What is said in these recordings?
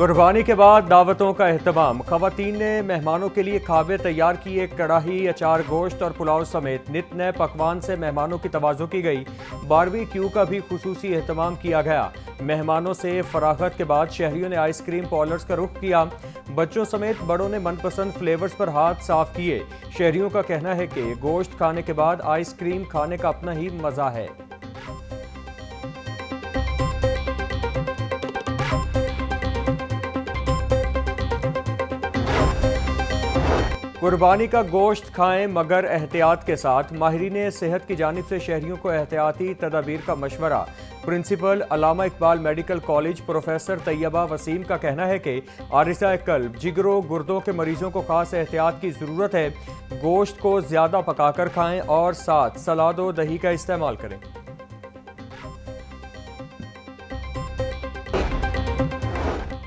कुर्बानी के बाद दावतों का एहतमाम। खवातीन ने मेहमानों के लिए खाबे तैयार किए। कढ़ाई, अचार, गोश्त और पुलाव समेत नित नए पकवान से मेहमानों की तवाज़ो की गई। बारबेक्यू का भी खुसूसी एहतमाम किया गया। मेहमानों से फरागत के बाद शहरियों ने आइसक्रीम पार्लर्स का रुख किया। बच्चों समेत बड़ों ने मनपसंद फ्लेवर्स पर हाथ साफ किए। शहरियों का कहना है कि गोश्त खाने के बाद आइसक्रीम खाने का अपना ही मज़ा है। कुर्बानी का गोश्त खाएं मगर एहतियात के साथ। माहिरीन सेहत की जानिब से शहरियों को एहतियाती तदाबीर का मशवरा। Principal Allama Iqbal medical college professor Tayyaba Waseem का कहना है कि आरिसा कल्ब, जिगरों, गुर्दों के मरीजों को खास एहतियात की ज़रूरत है। गोश्त को ज़्यादा पकाकर खाएं और साथ सलाद व दही का इस्तेमाल करें।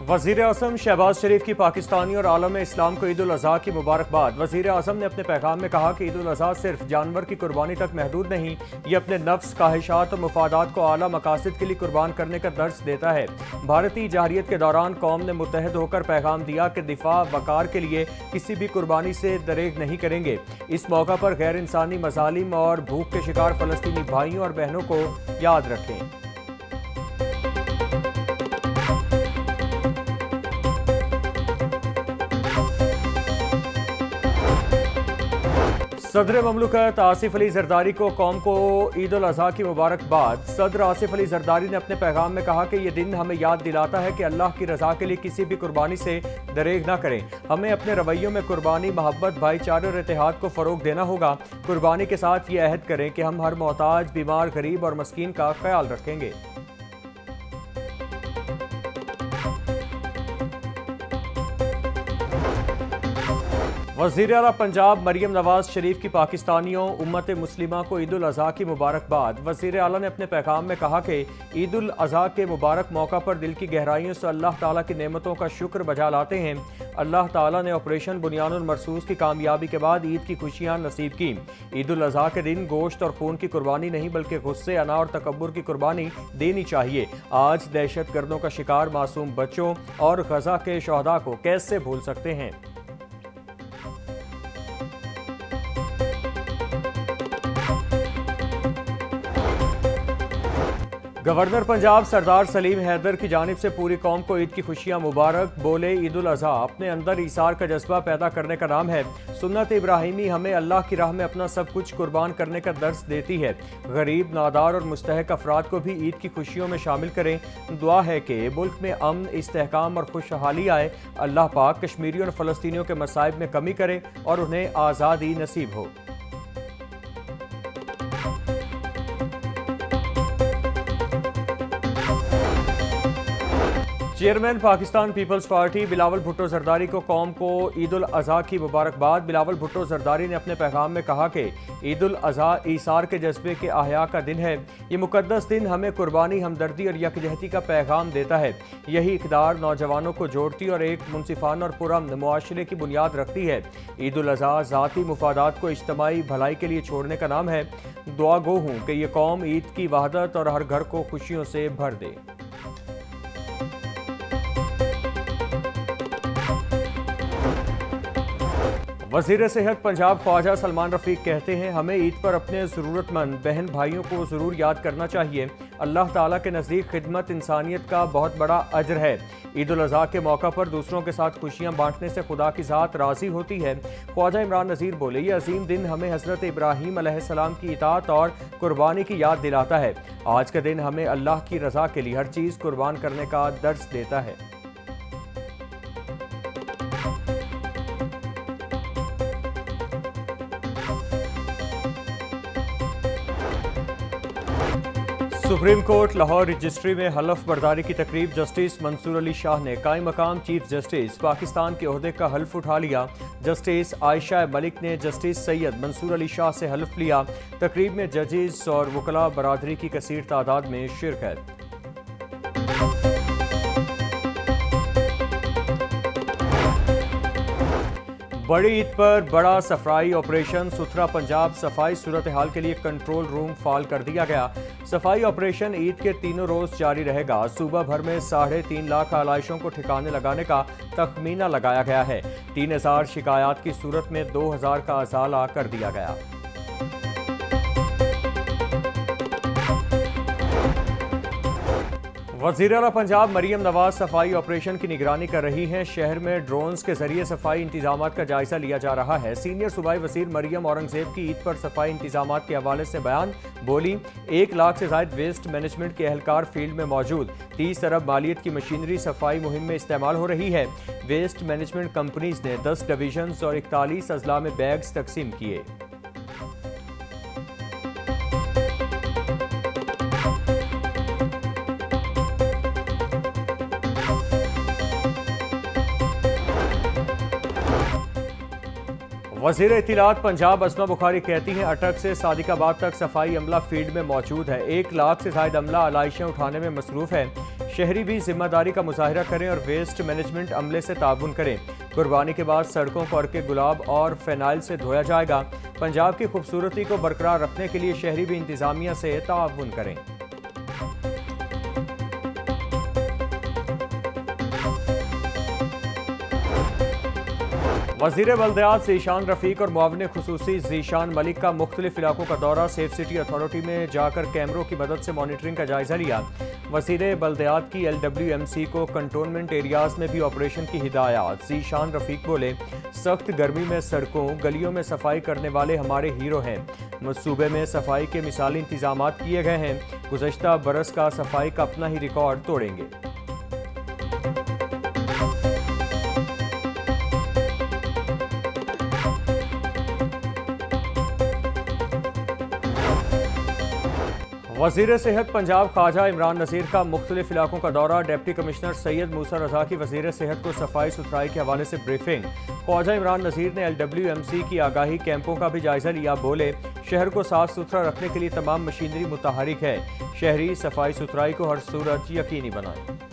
वज़ीर आज़म शहबाज शरीफ की पाकिस्तानी और आलम इस्लाम को ईद उल अज़हा की मुबारकबाद। वज़ीर आज़म ने अपने पैगाम में कहा कि ईद उल अज़हा सिर्फ जानवर की कुर्बानी तक महदूद नहीं, ये अपने नफ्स, ख्वाहिशात और मुफादात को आला मकासद के लिए कुर्बान करने का दर्स देता है। भारतीय जाहिरियत के दौरान कौम ने मुत्तहद होकर पैगाम दिया कि दिफा वकार के लिए किसी भी कुर्बानी से दरेग नहीं करेंगे। इस मौका पर गैर इंसानी मज़ालिम और भूख के शिकार फ़लस्तीनी भाइयों और बहनों को याद रखें। सदर ममलकत आसिफ अली जरदारी को कौम को ईद उल अज़हा की मुबारकबाद। सदर आसिफ अली जरदारी ने अपने पैगाम में कहा कि यह दिन हमें याद दिलाता है कि अल्लाह की रज़ा के लिए किसी भी कुर्बानी से दरेग न करें। हमें अपने रवैयों में कुर्बानी, मोहब्बत, भाईचारे और इत्तेहाद को फ़रोग देना होगा। कुर्बानी के साथ ये अहद करें कि हम हर मोहताज, बीमार, गरीब और मस्कीन का ख्याल रखेंगे। वज़ीर आला पंजाब मरियम नवाज शरीफ की पाकिस्तानियों उम्मत मुस्लिमा को ईद उल अज़हा की मुबारकबाद। वज़ीर आला ने अपने पैगाम में कहा कि ईद उल अज़हा के मुबारक मौका पर दिल की गहराइयों से अल्लाह ताला की नेमतों का शुक्र बजा लाते हैं। अल्लाह ताला ने ऑपरेशन बुनियानुल मरसूस की कामयाबी के बाद ईद की खुशियाँ नसीब की। ईद उल अज़हा के दिन गोश्त और खून की कुर्बानी नहीं बल्कि गुस्से, अना और तकब्बुर की कुर्बानी देनी चाहिए। आज दहशत गर्दों का शिकार मासूम बच्चों और गजा के शहदा को कैसे भूल सकते हैं। गवर्नर पंजाब सरदार सलीम हैदर की जानिब से पूरी कौम को ईद की खुशियां मुबारक। बोले, ईद उल अज़हा अपने अंदर ईसार का जज्बा पैदा करने का नाम है। सुन्नत इब्राहिमी हमें अल्लाह की राह में अपना सब कुछ कुर्बान करने का दर्स देती है। गरीब, नादार और मुस्तहक अफराद को भी ईद की खुशियों में शामिल करें। दुआ है कि मुल्क में अमन, इस्तेहकाम और खुशहाली आए। अल्लाह पाक कश्मीरियों और फ़लस्तीनियों के मसाइब में कमी करे और उन्हें आज़ादी नसीब हो। Chairman Pakistan peoples party Bilawal Bhutto Zardari को कौम को ईद उल अज़हा की मुबारकबाद। बिलावल भुट्टो जरदारी ने अपने पैगाम में कहा कि ईद उल अज़हा ईसार के जज्बे के आह्या का दिन है। ये मुकद्दस दिन हमें कुर्बानी, हमदर्दी और यकजहती का पैगाम देता है। यही इक़दार नौजवानों को जोड़ती और एक मुनसिफाना और पुरअमन मुआशरे की बुनियाद रखती है। ईद उल अज़हा ज़ाती मुफादात को इज्तमाई भलाई के लिए छोड़ने का नाम है। दुआ गो हूँ कि ये कौम ईद की वहदत और हर घर को खुशियों से भर दे। वज़ीर सेहत पंजाब ख्वाजा सलमान रफ़ीक कहते हैं, हमें ईद पर अपने ज़रूरतमंद बहन भाइयों को ज़रूर याद करना चाहिए। अल्लाह ताला के नज़दीक खिदमत इंसानियत का बहुत बड़ा अजर है। ईद उल अज़हा के मौका पर दूसरों के साथ खुशियाँ बांटने से खुदा की ज़ात राज़ी होती है। ख्वाजा इमरान नज़ीर बोले, ये अजीम दिन हमें हज़रत इब्राहीम अलैहिस्सलाम की इताअत और कुर्बानी की याद दिलाता है। आज का दिन हमें अल्लाह की रज़ा के लिए हर चीज़ कुर्बान करने का दर्स देता है। सुप्रीम कोर्ट लाहौर रजिस्ट्री में हलफ बर्दारी की तकरीब। जस्टिस मंसूर अली शाह ने कायम मकाम चीफ जस्टिस पाकिस्तान के ओहदे का हल्फ उठा लिया। जस्टिस आयशा मलिक ने जस्टिस सैयद मंसूर अली शाह से हल्फ लिया। तकरीब में जजेस और वकला बरादरी की कसीर तादाद में शिरकत। बड़ी ईद पर बड़ा सफाई ऑपरेशन। सुथरा पंजाब सफाई सूरत हाल के लिए कंट्रोल रूम फाल कर दिया गया। सफाई ऑपरेशन ईद के तीनों रोज जारी रहेगा। सूबा भर में 3.5 लाख आलाइशों को ठिकाने लगाने का तखमीना लगाया गया है। 3000 शिकायत की सूरत में 2000 का अजाला कर दिया गया। वज़ीर आला पंजाब मरियम नवाज सफाई ऑपरेशन की निगरानी कर रही हैं। शहर में ड्रोन्स के जरिए सफाई इंतजामात का जायजा लिया जा रहा है। सीनियर सूबाई वज़ीर मरियम औरंगजेब की ईद पर सफाई इंतजामात के हवाले से बयान। बोली, 1 लाख से ज़ायद वेस्ट मैनेजमेंट के एहलकार फील्ड में मौजूद। 30 अरब मालियत की मशीनरी सफाई मुहिम में इस्तेमाल हो रही है। वेस्ट मैनेजमेंट कंपनीज ने 10 डिवीजन और 41 अजला में बैग्स तकसीम किए। वज़ीर इत्तिलात पंजाब अस्मा बुखारी कहती हैं, अटक से सादिकाबाद तक सफाई अमला फील्ड में मौजूद है। 1 लाख से ज़ायद अमला आलाइशें उठाने में मसरूफ़ है। शहरी भी जिम्मेदारी का मुजाहिरा करें और वेस्ट मैनेजमेंट अमले से ताउन करें। कुर्बानी के बाद सड़कों को अर्के गुलाब और फेनाइल से धोया जाएगा। पंजाब की खूबसूरती को बरकरार रखने के लिए शहरी भी इंतजामिया से ताउन करें। वज़ीर बल्दियात ज़ीशान रफ़ीक और मुआविन खुसूसी ज़ीशान मलिक का मुख्तलिफ इलाकों का दौरा। सेफ सिटी अथॉरिटी में जाकर कैमरों की मदद से मॉनिटरिंग का जायजा लिया। वज़ीर बल्दियात की LWMC को कंटोनमेंट एरियाज़ में भी ऑपरेशन की हिदायत। ज़ीशान रफ़ीक बोले, सख्त गर्मी में सड़कों गलियों में सफाई करने वाले हमारे हीरो हैं। सूबे में सफाई के मिसाली इंतजाम किए गए हैं। गुज़श्ता बरस का सफाई का अपना ही रिकॉर्ड तोड़ेंगे। वज़ीर सेहत पंजाब ख्वाजा इमरान नज़ीर का मुख्तलिफ इलाकों का दौरा। डिप्टी कमिश्नर सैयद मूसा रज़ा की वज़ीर सेहत को सफाई सुथराई के हवाले से ब्रीफिंग। ख्वाजा इमरान नज़ीर ने LWMC की आगाही कैंपों का भी जायजा लिया। बोले, शहर को साफ सुथरा रखने के लिए तमाम मशीनरी मुतहरिक है। शहरी सफाई सुथराई को हर सूरत यकीनी बनाएं।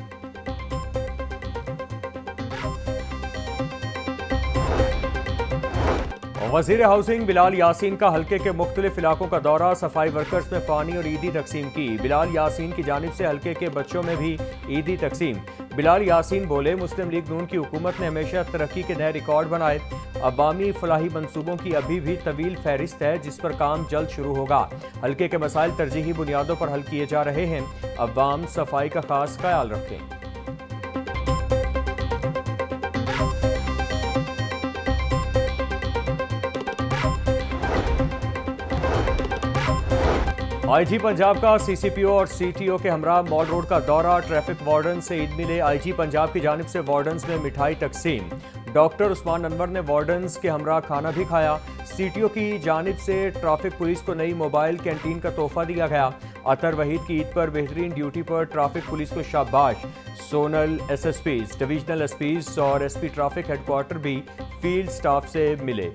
वज़ीर हाउसिंग बिलाल यासीन का हल्के के मुख्तलिफ इलाकों का दौरा। सफाई वर्कर्स में पानी और ईदी तकसीम की। बिलाल यासीन की जानिब से हल्के के बच्चों में भी ईदी तकसीम। बिलाल यासीन बोले, मुस्लिम लीग नून की हुकूमत ने हमेशा तरक्की के नए रिकॉर्ड बनाए। अवामी फलाही मंसूबों की अभी भी तवील फहरिस्त है, जिस पर काम जल्द शुरू होगा। हल्के के मसाइल तरजीही बुनियादों पर हल किए जा रहे हैं। अवाम सफाई का खास ख्याल रखें। IG पंजाब का CCPO और CTO के हमरा मॉल रोड का दौरा। ट्रैफिक वार्डन से ईद मिले। IG पंजाब की जानिब से वार्डन्स में मिठाई तकसीम। डॉक्टर उस्मान अनवर ने वार्डन्स के हमरा खाना भी खाया। CTO की जानिब से ट्रैफिक पुलिस को नई मोबाइल कैंटीन का तोहफा दिया गया। अतर वहीद की ईद पर बेहतरीन ड्यूटी पर ट्रैफिक पुलिस को शाबाश। सोनल SSPs, डिविजनल SPs और SP ट्रैफिक हेडक्वार्टर भी फील्ड स्टाफ से मिले।